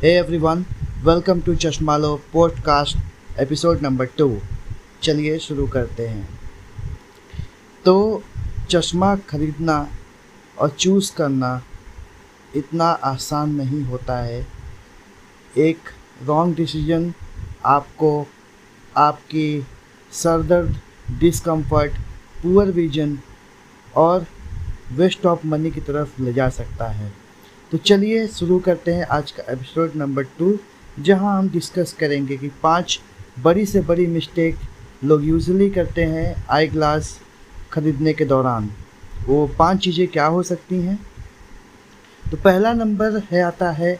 Hey everyone, welcome to Chashmalo podcast episode number 2। चलिए शुरू करते हैं। तो चश्मा खरीदना और चूज़ करना इतना आसान नहीं होता है। एक रॉन्ग डिसीजन आपको आपकी सर दर्द, डिस्कम्फर्ट, पुअर विजन और वेस्ट ऑफ मनी की तरफ ले जा सकता है। तो चलिए शुरू करते हैं आज का एपिसोड नंबर 2, जहां हम डिस्कस करेंगे कि 5 बड़ी से बड़ी मिस्टेक लोग यूजुअली करते हैं आई ग्लास ख़रीदने के दौरान। वो 5 चीज़ें क्या हो सकती हैं? तो पहला नंबर आता है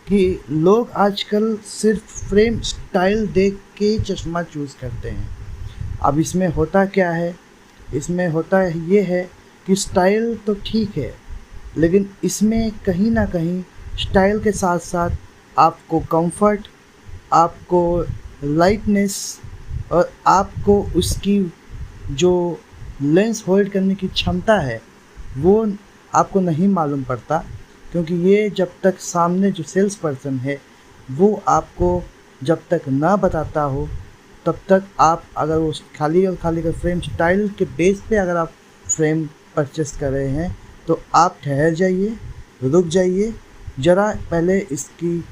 कि लोग आजकल सिर्फ फ्रेम स्टाइल देख के चश्मा चूज़ करते हैं। अब इसमें होता क्या है? इसमें होता ये है कि स्टाइल तो ठीक है, लेकिन इसमें कहीं ना कहीं स्टाइल के साथ साथ आपको कंफर्ट, आपको लाइटनेस और आपको उसकी जो लेंस होल्ड करने की क्षमता है वो आपको नहीं मालूम पड़ता, क्योंकि ये जब तक सामने जो सेल्स पर्सन है वो आपको जब तक ना बताता हो तब तक आप अगर वो खाली और खाली का फ्रेम स्टाइल के बेस पे अगर आप फ्रेम परचेस कर रहे हैं तो आप ठहर जाइए, रुक जाइए ज़रा, पहले इसकी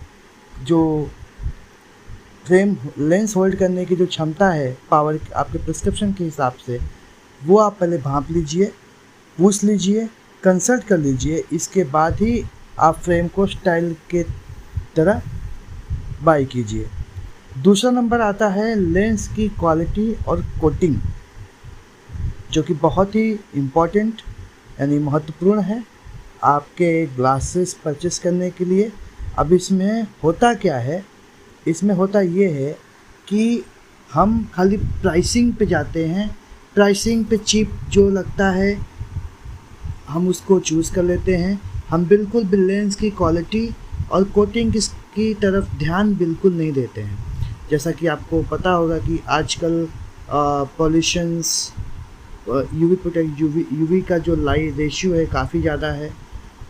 जो फ्रेम लेंस होल्ड करने की जो क्षमता है पावर आपके प्रिस्क्रिप्शन के हिसाब से, वो आप पहले भांप लीजिए, पूछ लीजिए, कंसल्ट कर लीजिए। इसके बाद ही आप फ्रेम को स्टाइल के तरह बाय कीजिए। दूसरा नंबर आता है लेंस की क्वालिटी और कोटिंग, जो कि बहुत ही इम्पोर्टेंट यानी महत्वपूर्ण है आपके ग्लासेस परचेस करने के लिए। अब इसमें होता क्या है? इसमें होता ये है कि हम खाली प्राइसिंग पे जाते हैं, प्राइसिंग पे चीप जो लगता है हम उसको चूज़ कर लेते हैं। हम बिल्कुल भी लेंस की क्वालिटी और कोटिंग की तरफ ध्यान बिल्कुल नहीं देते हैं। जैसा कि आपको पता होगा कि आजकल पॉल्यूशंस, यूवी का जो लाइट रेशियो है काफ़ी ज़्यादा है,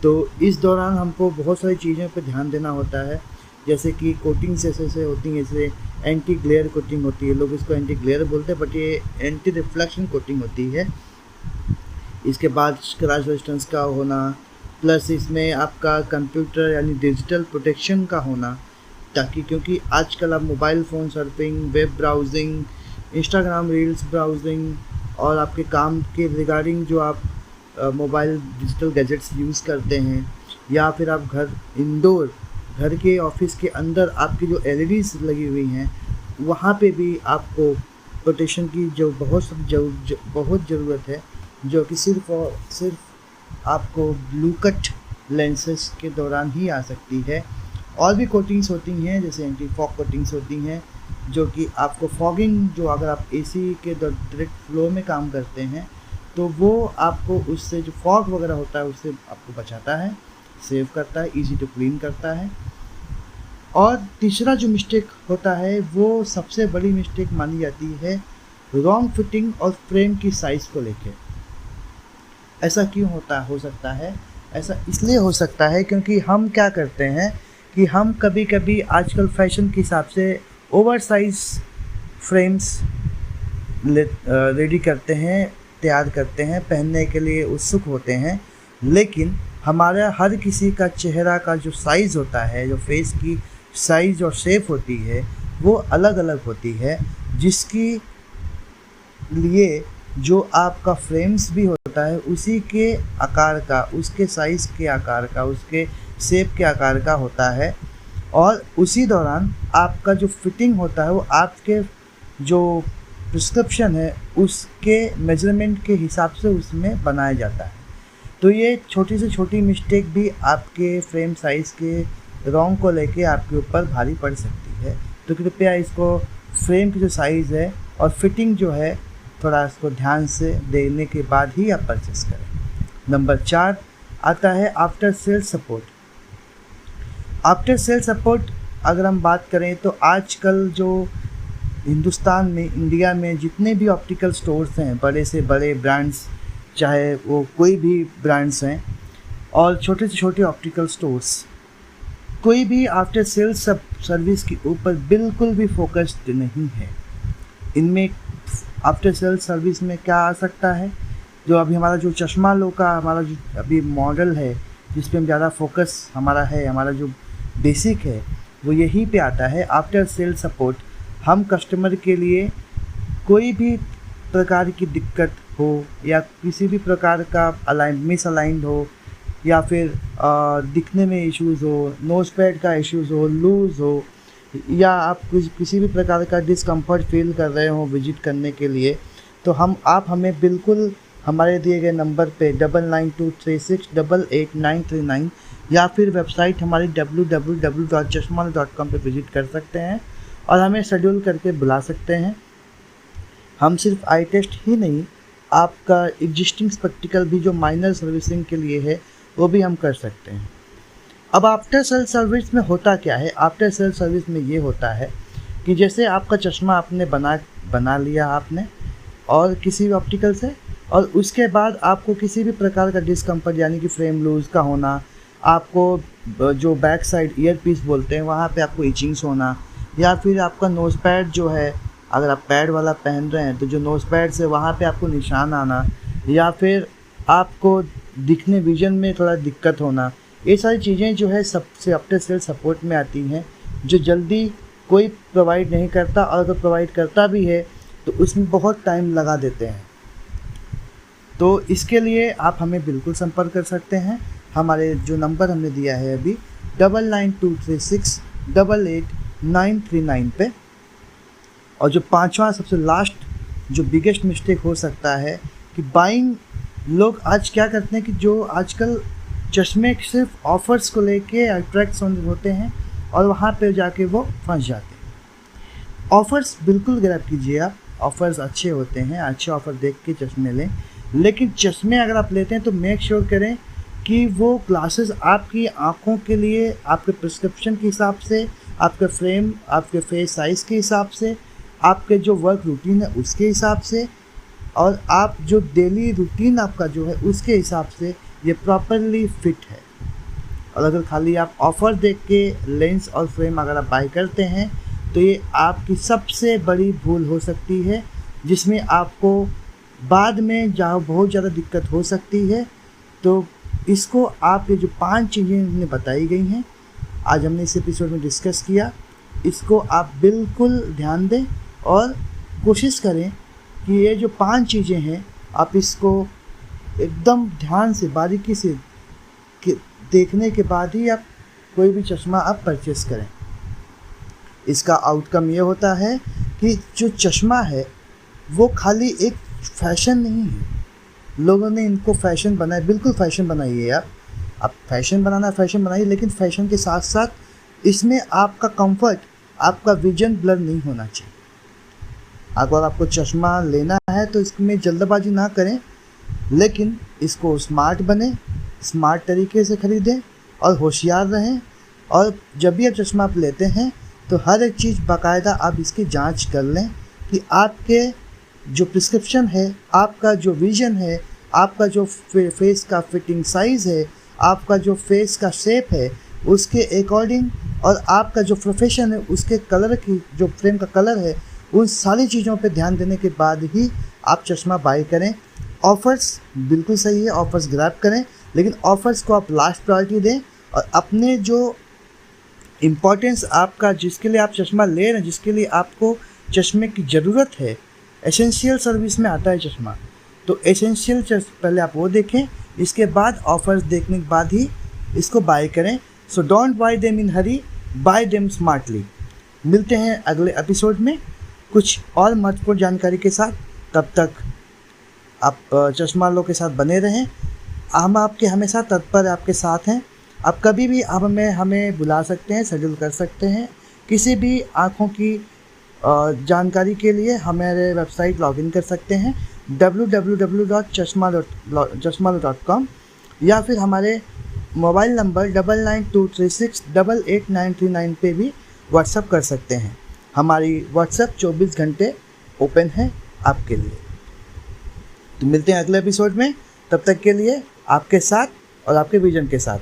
तो इस दौरान हमको बहुत सारी चीज़ों पर ध्यान देना होता है। जैसे कि कोटिंग्स ऐसे होती हैं, जैसे एंटी ग्लेयर कोटिंग होती है, लोग इसको एंटी ग्लेयर बोलते हैं, बट ये एंटी रिफ्लेक्शन कोटिंग होती है। इसके बाद क्रैश रेजिस्टेंस का होना, प्लस इसमें आपका कंप्यूटर यानी डिजिटल प्रोटेक्शन का होना, ताकि क्योंकि आजकल आप mobile phone surfing, web browsing, Instagram reels browsing और आपके काम के रिगार्डिंग जो आप मोबाइल डिजिटल गैजेट्स यूज़ करते हैं, या फिर आप घर के ऑफिस के अंदर आपकी जो LEDs लगी हुई हैं वहाँ पे भी आपको प्रोटेक्शन की जो बहुत ज़रूरत है, जो कि सिर्फ और सिर्फ आपको ब्लू कट लेंसेस के दौरान ही आ सकती है। और भी कोटिंग्स होती हैं, जैसे एंटी फॉग कोटिंग्स होती हैं, जो कि आपको फॉगिंग, जो अगर आप AC के डायरेक्ट फ्लो में काम करते हैं तो वो आपको उससे जो फॉग वगैरह होता है उससे आपको बचाता है, सेव करता है, इजी टू क्लीन करता है। और तीसरा जो मिस्टेक होता है वो सबसे बड़ी मिस्टेक मानी जाती है रॉन्ग फिटिंग और फ्रेम की साइज़ को लेके। ऐसा क्यों हो सकता है? ऐसा इसलिए हो सकता है क्योंकि हम क्या करते हैं कि हम कभी कभी आजकल फैशन के हिसाब से ओवर साइज फ्रेम्स रेडी करते हैं, तैयार करते हैं, पहनने के लिए उत्सुक होते हैं, लेकिन हमारा हर किसी का चेहरा का जो साइज़ होता है, जो फेस की साइज़ और शेप होती है वो अलग अलग होती है, जिसकी लिए जो आपका फ्रेम्स भी होता है उसी के आकार का, उसके साइज़ के आकार का, उसके शेप के आकार का होता है। और उसी दौरान आपका जो फिटिंग होता है वो आपके जो प्रिस्क्रिप्शन है उसके मेजरमेंट के हिसाब से उसमें बनाया जाता है। तो ये छोटी से छोटी मिस्टेक भी आपके फ्रेम साइज़ के रॉन्ग को लेके आपके ऊपर भारी पड़ सकती है। तो कृपया इसको फ्रेम की जो साइज़ है और फिटिंग जो है थोड़ा इसको ध्यान से देने के बाद ही आप परचेस करें। नंबर 4 आता है after sale support. After sale support अगर हम बात करें तो आजकल जो हिंदुस्तान में, इंडिया में जितने भी ऑप्टिकल स्टोर्स हैं, बड़े से बड़े ब्रांड्स, चाहे वो कोई भी ब्रांड्स हैं और छोटे से छोटे ऑप्टिकल स्टोर्स, कोई भी आफ्टर सेल्स सर्विस के ऊपर बिल्कुल भी फोकस्ड नहीं है। इनमें आफ्टर सेल्स सर्विस में क्या आ सकता है, जो अभी हमारा जो चश्मा लो का हमारा जो अभी मॉडल है जिस पे हम ज़्यादा फोकस हमारा है, हमारा जो बेसिक है वो यहीं पे आता है। आफ्टर सेल्स सपोर्ट हम कस्टमर के लिए कोई भी प्रकार की दिक्कत हो या किसी भी प्रकार का मिसअलाइंड हो या फिर दिखने में इश्यूज़ हो, नोज़ पैड का इश्यूज़ हो, लूज़ हो, या आप किसी भी प्रकार का डिस्कम्फर्ट फील कर रहे हो विजिट करने के लिए, तो आप हमें बिल्कुल हमारे दिए गए नंबर पे 9923688939 या फिर वेबसाइट हमारी www.chashma.com पे विज़िट कर सकते हैं और हमें शेड्यूल करके बुला सकते हैं। हम सिर्फ आई टेस्ट ही नहीं, आपका एग्जिस्टिंग स्पेक्टिकल भी जो माइनर सर्विसिंग के लिए है वो भी हम कर सकते हैं। अब आफ्टर सेल सर्विस में होता क्या है, आफ्टर सेल सर्विस में ये होता है कि जैसे आपका चश्मा आपने बना लिया आपने और किसी भी ऑप्टिकल से, और उसके बाद आपको किसी भी प्रकार का डिस्कम्फर्ट यानी कि फ्रेम लूज़ का होना, आपको जो बैक साइड ईयर पीस बोलते हैं वहाँ पे आपको इचिंग्स होना, या फिर आपका नोज़ पैड जो है अगर आप पैड वाला पहन रहे हैं तो जो नोज़ पैड से वहाँ पे आपको निशान आना, या फिर आपको दिखने विजन में थोड़ा दिक्कत होना, ये सारी चीज़ें जो है सबसे आफ्टर सेल सपोर्ट में आती हैं, जो जल्दी कोई प्रोवाइड नहीं करता, और अगर प्रोवाइड करता भी है तो उसमें बहुत टाइम लगा देते हैं। तो इसके लिए आप हमें बिल्कुल संपर्क कर सकते हैं। हमारे जो नंबर हमने दिया है अभी 9923688939 पे। और जो पांचवा सबसे लास्ट जो बिगेस्ट मिस्टेक हो सकता है कि बाइंग लोग आज क्या करते हैं कि जो आजकल चश्मे सिर्फ ऑफ़र्स को लेके अट्रैक्ट होते हैं और वहाँ पे जाके वो फंस जाते हैं। ऑफ़र्स बिल्कुल ग्रैब कीजिए आप, ऑफ़र्स अच्छे होते हैं, अच्छे ऑफ़र देख के चश्मे लें, लेकिन चश्मे अगर आप लेते हैं तो मेक श्योर करें कि वो ग्लासेस आपकी आँखों के लिए, आपके प्रिस्क्रिप्शन के हिसाब से, आपके फ्रेम, आपके फेस साइज़ के हिसाब से, आपके जो वर्क रूटीन है उसके हिसाब से, और आप जो डेली रूटीन आपका जो है उसके हिसाब से ये प्रॉपरली फिट है। और अगर खाली आप ऑफ़र देख के लेंस और फ्रेम अगर आप बाय करते हैं तो ये आपकी सबसे बड़ी भूल हो सकती है, जिसमें आपको बाद में जहाँ बहुत ज़्यादा दिक्कत हो सकती है। तो इसको आप ये जो 5 चीज़ें हमने बताई गई हैं, आज हमने इस एपिसोड में डिस्कस किया, इसको आप बिल्कुल ध्यान दें और कोशिश करें कि ये जो 5 चीज़ें हैं आप इसको एकदम ध्यान से बारीकी से देखने के बाद ही आप कोई भी चश्मा आप परचेस करें। इसका आउटकम ये होता है कि जो चश्मा है वो खाली एक फैशन नहीं है। लोगों ने इनको फैशन बनाया, बिल्कुल फैशन बनाइए आप फैशन बनाना फैशन बनाइए, लेकिन फैशन के साथ साथ इसमें आपका कंफर्ट, आपका विजन ब्लर नहीं होना चाहिए। अगर आपको चश्मा लेना है तो इसमें जल्दबाजी ना करें, लेकिन इसको स्मार्ट बने, स्मार्ट तरीके से ख़रीदें और होशियार रहें। और जब भी आप चश्मा आप लेते हैं तो हर एक चीज़ बाकायदा आप इसकी जांच कर लें कि आपके जो प्रिस्क्रिप्शन है, आपका जो विज़न है, आपका जो फेस का फिटिंग साइज़ है, आपका जो फेस का शेप है उसके अकॉर्डिंग, और आपका जो प्रोफेशन है उसके कलर की जो फ्रेम का कलर है, उन सारी चीज़ों पे ध्यान देने के बाद ही आप चश्मा बाय करें। ऑफ़र्स बिल्कुल सही है, ऑफ़र्स ग्रैब करें, लेकिन ऑफ़र्स को आप लास्ट प्रायोरिटी दें और अपने जो इम्पोर्टेंस आपका, जिसके लिए आप चश्मा ले रहे हैं, जिसके लिए आपको चश्मे की ज़रूरत है, एसेंशियल सर्विस में आता है चश्मा, तो एसेंशियल पहले आप वो देखें, इसके बाद ऑफ़र्स देखने के बाद ही इसको बाय करें। So don't buy them in Hari, bye them smartly. मिलते हैं अगले एपिसोड में कुछ और महत्वपूर्ण जानकारी के साथ। तब तक आप चश्मा लो के साथ बने रहें। हम आपके हमेशा तत्पर आपके साथ हैं। आप कभी भी आप हमें बुला सकते हैं, शेड्यूल कर सकते हैं। किसी भी आँखों की जानकारी के लिए हमारे वेबसाइट लॉगिन कर सकते हैं www.chashma.com, या फिर हमारे मोबाइल नंबर 9923688939 पे भी व्हाट्सएप कर सकते हैं। हमारी व्हाट्सएप 24 घंटे ओपन है आपके लिए। तो मिलते हैं अगले एपिसोड में, तब तक के लिए आपके साथ और आपके विजन के साथ।